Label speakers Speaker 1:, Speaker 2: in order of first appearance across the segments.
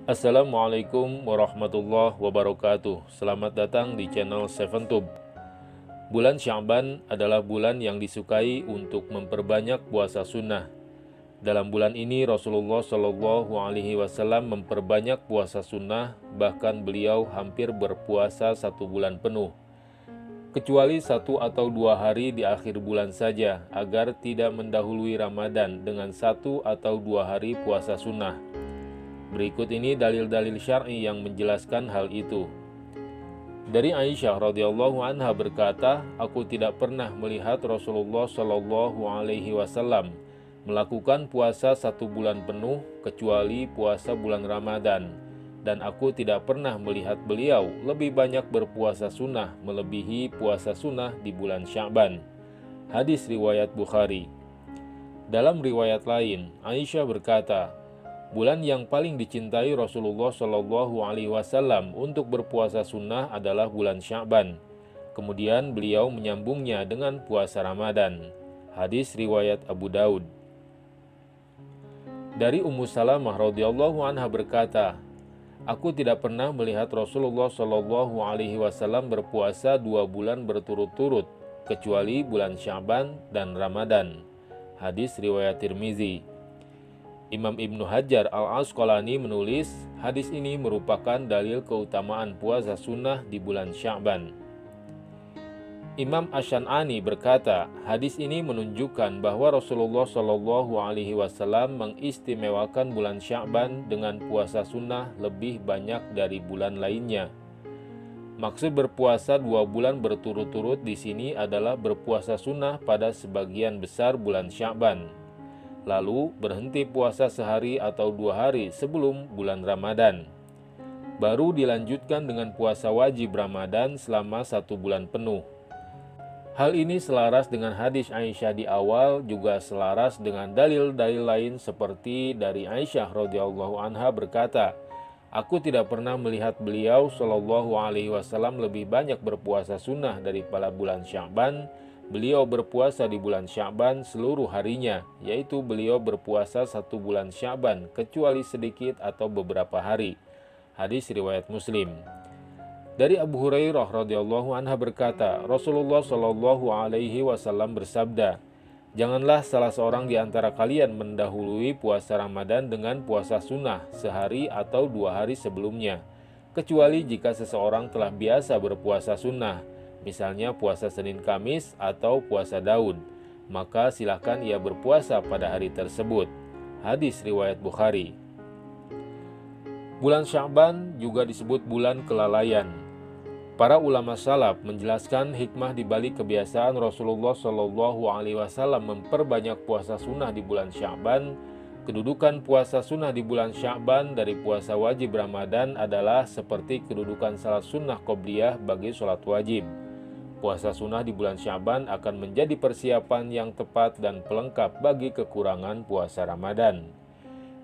Speaker 1: Assalamualaikum warahmatullahi wabarakatuh. Selamat datang di channel SevenTube. Bulan Sya'ban adalah bulan yang disukai untuk memperbanyak puasa sunnah. Dalam bulan ini Rasulullah Shallallahu Alaihi Wasallam memperbanyak puasa sunnah, bahkan beliau hampir berpuasa 1 bulan penuh. Kecuali 1 atau 2 hari di akhir bulan saja, agar tidak mendahului Ramadan dengan 1 atau 2 hari puasa sunnah. Berikut ini dalil-dalil syar'i yang menjelaskan hal itu. Dari Aisyah radhiyallahu anha berkata, aku tidak pernah melihat Rasulullah Shallallahu Alaihi Wasallam melakukan puasa 1 bulan penuh kecuali puasa bulan Ramadan, dan aku tidak pernah melihat beliau lebih banyak berpuasa sunnah melebihi puasa sunnah di bulan Sya'ban. Hadis riwayat Bukhari. Dalam riwayat lain, Aisyah berkata, bulan yang paling dicintai Rasulullah Shallallahu Alaihi Wasallam untuk berpuasa sunnah adalah bulan Sya'ban. Kemudian beliau menyambungnya dengan puasa Ramadan. Hadis riwayat Abu Daud. Dari Ummu Salamah radhiyallahu anha berkata, aku tidak pernah melihat Rasulullah Shallallahu Alaihi Wasallam berpuasa 2 bulan berturut-turut, kecuali bulan Sya'ban dan Ramadan. Hadis riwayat Tirmizi. Imam Ibnu Hajar Al-Asqalani menulis, hadis ini merupakan dalil keutamaan puasa sunnah di bulan Sya'ban. Imam Asy-Syan'ani berkata, hadis ini menunjukkan bahwa Rasulullah Shallallahu Alaihi Wasallam mengistimewakan bulan Sya'ban dengan puasa sunnah lebih banyak dari bulan lainnya. Maksud berpuasa 2 bulan berturut-turut di sini adalah berpuasa sunnah pada sebagian besar bulan Sya'ban, lalu berhenti puasa sehari atau 2 hari sebelum bulan Ramadan. Baru dilanjutkan dengan puasa wajib Ramadan selama 1 bulan penuh. Hal ini selaras dengan hadis Aisyah di awal, juga selaras dengan dalil-dalil lain seperti dari Aisyah radhiyallahu anha berkata, aku tidak pernah melihat beliau Shallallahu Alaihi Wasallam lebih banyak berpuasa sunnah daripada bulan Sya'ban. Beliau berpuasa di bulan Sya'ban seluruh harinya, yaitu beliau berpuasa 1 bulan Sya'ban kecuali sedikit atau beberapa hari. Hadis riwayat Muslim. Dari Abu Hurairah radhiyallahu anha berkata, Rasulullah Shallallahu Alaihi Wasallam bersabda, janganlah salah seorang di antara kalian mendahului puasa Ramadan dengan puasa sunnah sehari atau 2 hari sebelumnya, kecuali jika seseorang telah biasa berpuasa sunnah, misalnya puasa Senin Kamis atau puasa Daud, maka silakan ia berpuasa pada hari tersebut. Hadis riwayat Bukhari. Bulan Sya'ban juga disebut bulan kelalaian. Para ulama salaf menjelaskan hikmah di balik kebiasaan Rasulullah Shallallahu Alaihi Wasallam memperbanyak puasa sunnah di bulan Sya'ban. Kedudukan puasa sunnah di bulan Sya'ban dari puasa wajib Ramadan adalah seperti kedudukan salat sunnah qobliyah bagi sholat wajib. Puasa sunnah di bulan Sya'ban akan menjadi persiapan yang tepat dan pelengkap bagi kekurangan puasa Ramadan.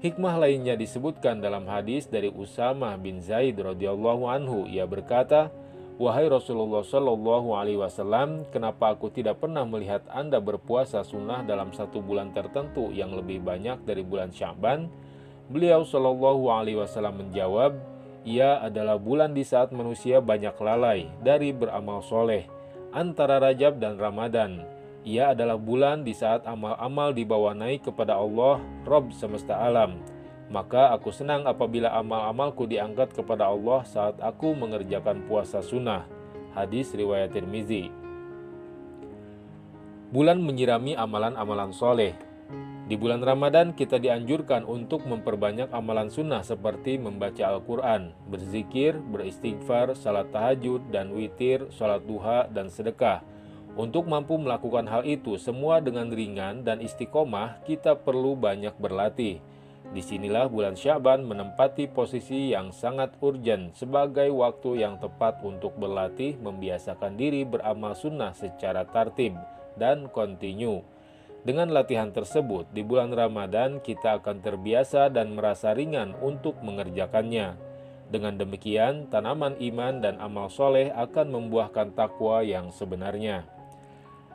Speaker 1: Hikmah lainnya disebutkan dalam hadis dari Usamah bin Zaid radhiyallahu anhu. Ia berkata, wahai Rasulullah Shallallahu Alaihi Wasallam, kenapa aku tidak pernah melihat Anda berpuasa sunnah dalam 1 bulan tertentu yang lebih banyak dari bulan Sya'ban? Beliau Shallallahu Alaihi Wasallam menjawab, ia adalah bulan di saat manusia banyak lalai dari beramal soleh, antara Rajab dan Ramadan. Ia adalah bulan di saat amal-amal dibawa naik kepada Allah, Rabb semesta alam. Maka aku senang apabila amal-amalku diangkat kepada Allah saat aku mengerjakan puasa sunnah. Hadis riwayat Tirmizi. Bulan menyirami amalan-amalan soleh. Di bulan Ramadan kita dianjurkan untuk memperbanyak amalan sunnah seperti membaca Al-Quran, berzikir, beristighfar, salat tahajud dan witir, salat duha dan sedekah. Untuk mampu melakukan hal itu semua dengan ringan dan istiqomah, kita perlu banyak berlatih. Disinilah bulan Sya'ban menempati posisi yang sangat urgen sebagai waktu yang tepat untuk berlatih membiasakan diri beramal sunnah secara tertib dan kontinu. Dengan latihan tersebut, di bulan Ramadan kita akan terbiasa dan merasa ringan untuk mengerjakannya. Dengan demikian, tanaman iman dan amal soleh akan membuahkan takwa yang sebenarnya.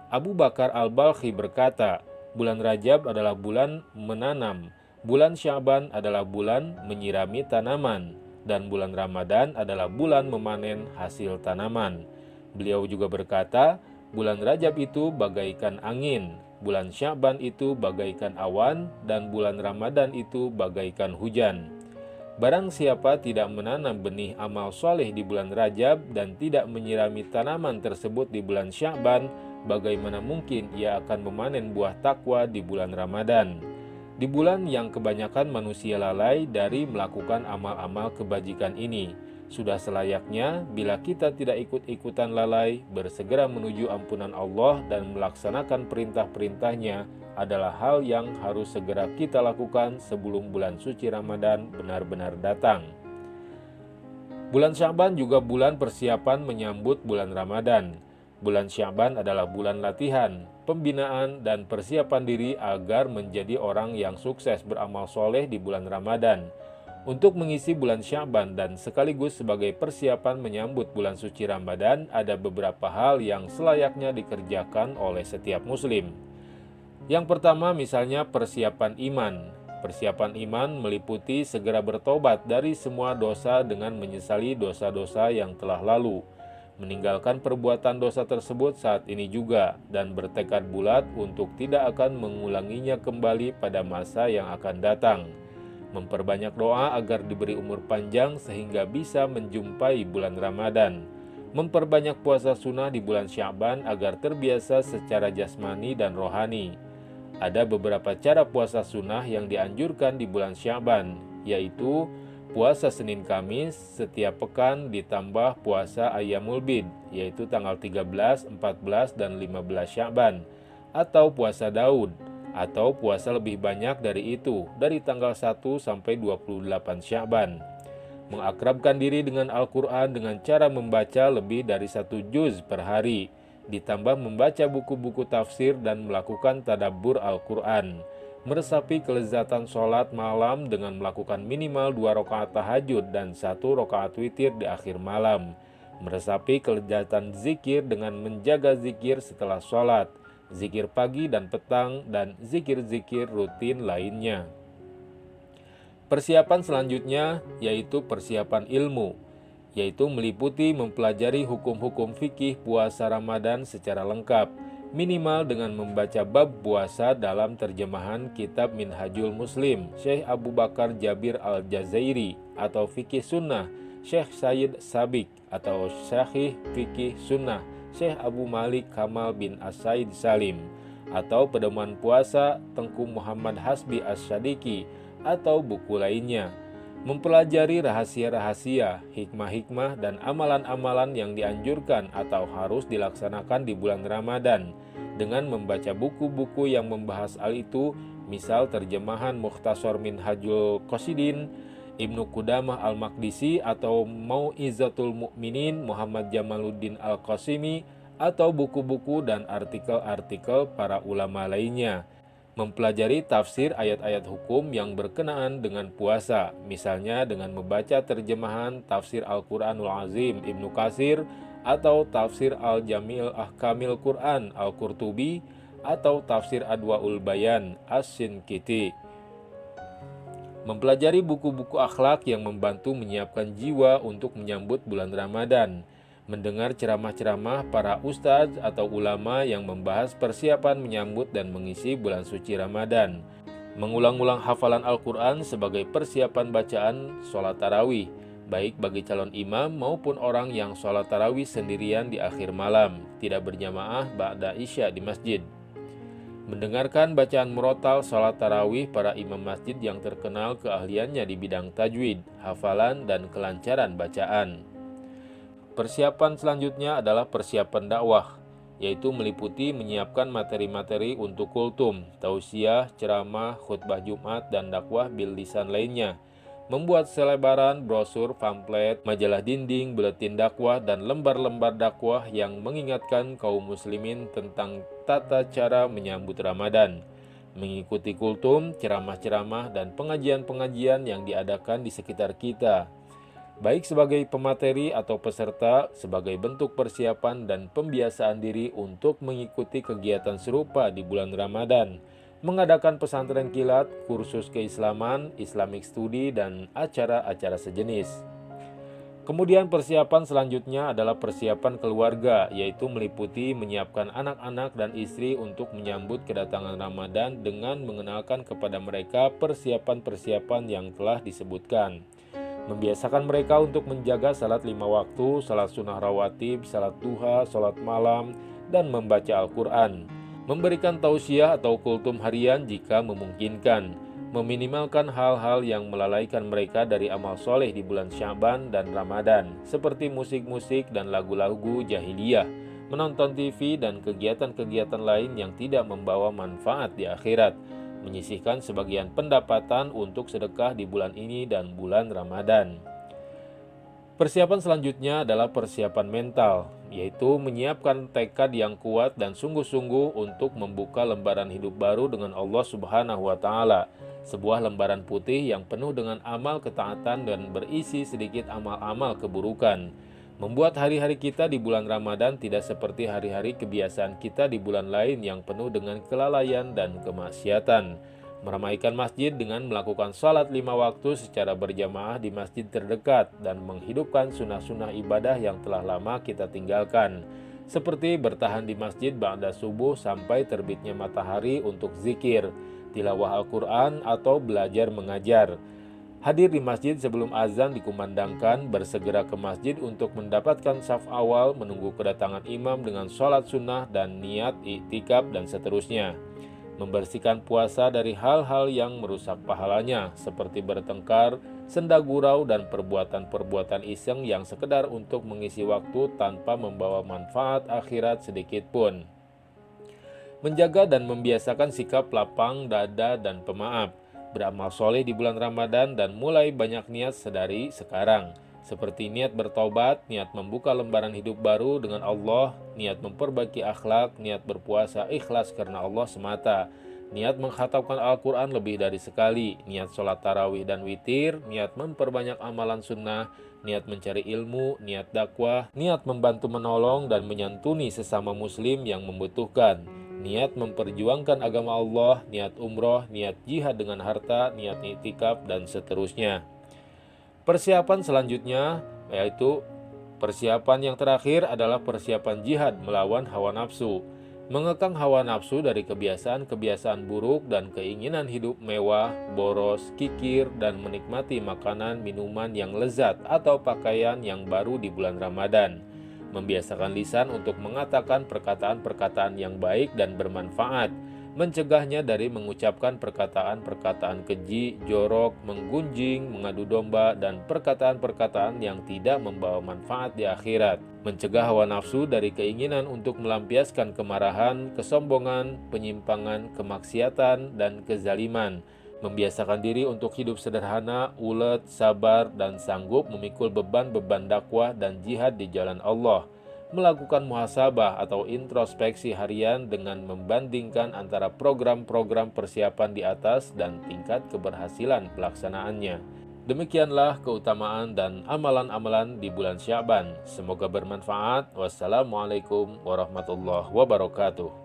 Speaker 1: Abu Bakar Al-Balkhi berkata, bulan Rajab adalah bulan menanam, Bulan Sya'ban adalah bulan menyirami tanaman, dan bulan Ramadan adalah bulan memanen hasil tanaman. Beliau juga berkata, bulan Rajab itu bagaikan angin, bulan Sya'ban itu bagaikan awan, dan bulan Ramadan itu bagaikan hujan. Barang siapa tidak menanam benih amal soleh di bulan Rajab dan tidak menyirami tanaman tersebut di bulan Sya'ban, bagaimana mungkin ia akan memanen buah takwa di bulan Ramadan? Di bulan yang kebanyakan manusia lalai dari melakukan amal-amal kebajikan ini, sudah selayaknya bila kita tidak ikut-ikutan lalai, bersegera menuju ampunan Allah dan melaksanakan perintah-perintahnya adalah hal yang harus segera kita lakukan sebelum bulan suci Ramadan benar-benar datang. Bulan Sya'ban juga bulan persiapan menyambut bulan Ramadan. Bulan Sya'ban adalah bulan latihan, pembinaan, dan persiapan diri agar menjadi orang yang sukses beramal soleh di bulan Ramadan. Untuk mengisi bulan Sya'ban dan sekaligus sebagai persiapan menyambut bulan suci Ramadan, ada beberapa hal yang selayaknya dikerjakan oleh setiap muslim. Yang pertama misalnya persiapan iman. Persiapan iman meliputi segera bertobat dari semua dosa dengan menyesali dosa-dosa yang telah lalu, meninggalkan perbuatan dosa tersebut saat ini juga, dan bertekad bulat untuk tidak akan mengulanginya kembali pada masa yang akan datang. Memperbanyak doa agar diberi umur panjang sehingga bisa menjumpai bulan Ramadan. Memperbanyak puasa sunnah di bulan Sya'ban agar terbiasa secara jasmani dan rohani. Ada beberapa cara puasa sunnah yang dianjurkan di bulan Sya'ban, yaitu puasa Senin Kamis setiap pekan ditambah puasa Ayyamul Bid, yaitu tanggal 13, 14, dan 15 Sya'ban, atau puasa Daud, atau puasa lebih banyak dari itu, dari tanggal 1 sampai 28 Sya'ban. Mengakrabkan diri dengan Al-Quran dengan cara membaca lebih dari 1 juz per hari, ditambah membaca buku-buku tafsir dan melakukan tadabbur Al-Quran. Meresapi kelezatan sholat malam dengan melakukan minimal 2 rakaat tahajud dan 1 rakaat witir di akhir malam. Meresapi kelezatan zikir dengan menjaga zikir setelah sholat, zikir pagi dan petang, dan zikir-zikir rutin lainnya. Persiapan selanjutnya yaitu persiapan ilmu, yaitu meliputi mempelajari hukum-hukum fikih puasa Ramadan secara lengkap, minimal dengan membaca bab puasa dalam terjemahan kitab Minhajul Muslim Syekh Abu Bakar Jabir Al-Jazairi, atau Fikih Sunnah Syekh Sayyid Sabiq, atau Syahih Fikih Sunnah Syekh Abu Malik Kamal bin As-Said Salim, atau Pedoman Puasa Tengku Muhammad Hasbi As-Sadiqi, atau buku lainnya. Mempelajari rahasia-rahasia, hikmah-hikmah, dan amalan-amalan yang dianjurkan atau harus dilaksanakan di bulan Ramadan dengan membaca buku-buku yang membahas hal itu, misal terjemahan Mukhtasar Minhajul Qasidin Ibnu Qudamah Al-Maqdisi, atau Mau'izatul Mu'minin Muhammad Jamaluddin Al-Qasimi, atau buku-buku dan artikel-artikel para ulama lainnya. Mempelajari tafsir ayat-ayat hukum yang berkenaan dengan puasa, misalnya dengan membaca terjemahan tafsir Al-Quranul Azim Ibnu Katsir, atau tafsir Al-Jami'il Ahkamil Quran Al-Qurtubi, atau tafsir Adwaul Bayan As-Sinkiti. Mempelajari buku-buku akhlak yang membantu menyiapkan jiwa untuk menyambut bulan Ramadan. Mendengar ceramah-ceramah para ustadz atau ulama yang membahas persiapan menyambut dan mengisi bulan suci Ramadan. Mengulang-ulang hafalan Al-Quran sebagai persiapan bacaan sholat tarawih, baik bagi calon imam maupun orang yang sholat tarawih sendirian di akhir malam, tidak berjamaah ba'da isya di masjid. Mendengarkan bacaan murotal sholat tarawih para imam masjid yang terkenal keahliannya di bidang tajwid, hafalan, dan kelancaran bacaan. Persiapan selanjutnya adalah persiapan dakwah, yaitu meliputi menyiapkan materi-materi untuk kultum, tausiah, ceramah, khutbah Jumat, dan dakwah bil lisan lainnya. Membuat selebaran, brosur, pamflet, majalah dinding, buletin dakwah, dan lembar-lembar dakwah yang mengingatkan kaum muslimin tentang tata cara menyambut Ramadan. Mengikuti kultum, ceramah-ceramah, dan pengajian-pengajian yang diadakan di sekitar kita, baik sebagai pemateri atau peserta, sebagai bentuk persiapan dan pembiasaan diri untuk mengikuti kegiatan serupa di bulan Ramadan. mengadakan pesantren kilat, kursus keislaman, Islamic study, dan acara-acara sejenis. Kemudian persiapan selanjutnya adalah persiapan keluarga, yaitu meliputi menyiapkan anak-anak dan istri untuk menyambut kedatangan Ramadan dengan mengenalkan kepada mereka persiapan-persiapan yang telah disebutkan. Membiasakan mereka untuk menjaga salat 5 waktu, salat sunnah rawatib, salat duha, salat malam, dan membaca Al-Quran. Memberikan tausiah atau kultum harian jika memungkinkan. Meminimalkan hal-hal yang melalaikan mereka dari amal soleh di bulan Sya'ban dan Ramadan, seperti musik-musik dan lagu-lagu jahiliyah, menonton TV dan kegiatan-kegiatan lain yang tidak membawa manfaat di akhirat, menyisihkan sebagian pendapatan untuk sedekah di bulan ini dan bulan Ramadan. Persiapan selanjutnya adalah persiapan mental, yaitu menyiapkan tekad yang kuat dan sungguh-sungguh untuk membuka lembaran hidup baru dengan Allah Subhanahu wa Ta'ala. Sebuah lembaran putih yang penuh dengan amal ketaatan dan berisi sedikit amal-amal keburukan. Membuat hari-hari kita di bulan Ramadan tidak seperti hari-hari kebiasaan kita di bulan lain yang penuh dengan kelalaian dan kemaksiatan. Meramaikan masjid dengan melakukan salat 5 waktu secara berjamaah di masjid terdekat dan menghidupkan sunnah-sunnah ibadah yang telah lama kita tinggalkan, seperti bertahan di masjid ba'da subuh sampai terbitnya matahari untuk zikir, tilawah Al-Quran atau belajar mengajar. Hadir di masjid sebelum azan dikumandangkan, bersegera ke masjid untuk mendapatkan saf awal, menunggu kedatangan imam dengan sholat sunnah dan niat iktikaf dan seterusnya. Membersihkan puasa dari hal-hal yang merusak pahalanya, seperti bertengkar, senda gurau, dan perbuatan-perbuatan iseng yang sekedar untuk mengisi waktu tanpa membawa manfaat akhirat sedikit pun. Menjaga dan membiasakan sikap lapang dada dan pemaaf, beramal soleh di bulan Ramadan dan mulai banyak niat sedari sekarang, seperti niat bertobat, niat membuka lembaran hidup baru dengan Allah, niat memperbaiki akhlak, niat berpuasa ikhlas karena Allah semata, niat mengkhatamkan Al-Quran lebih dari sekali, niat sholat tarawih dan witir, niat memperbanyak amalan sunnah, niat mencari ilmu, niat dakwah, niat membantu menolong dan menyantuni sesama muslim yang membutuhkan, niat memperjuangkan agama Allah, niat umroh, niat jihad dengan harta, niat iktikaf, dan seterusnya. Persiapan selanjutnya, yaitu persiapan yang terakhir adalah persiapan jihad melawan hawa nafsu. Mengekang hawa nafsu dari kebiasaan-kebiasaan buruk dan keinginan hidup mewah, boros, kikir, dan menikmati makanan, minuman yang lezat atau pakaian yang baru di bulan Ramadan. Membiasakan lisan untuk mengatakan perkataan-perkataan yang baik dan bermanfaat, mencegahnya dari mengucapkan perkataan-perkataan keji, jorok, menggunjing, mengadu domba, dan perkataan-perkataan yang tidak membawa manfaat di akhirat. Mencegah hawa nafsu dari keinginan untuk melampiaskan kemarahan, kesombongan, penyimpangan, kemaksiatan, dan kezaliman. Membiasakan diri untuk hidup sederhana, ulet, sabar, dan sanggup memikul beban-beban dakwah dan jihad di jalan Allah. Melakukan muhasabah atau introspeksi harian dengan membandingkan antara program-program persiapan di atas dan tingkat keberhasilan pelaksanaannya. Demikianlah keutamaan dan amalan-amalan di bulan Sya'ban. Semoga bermanfaat. Wassalamualaikum warahmatullahi wabarakatuh.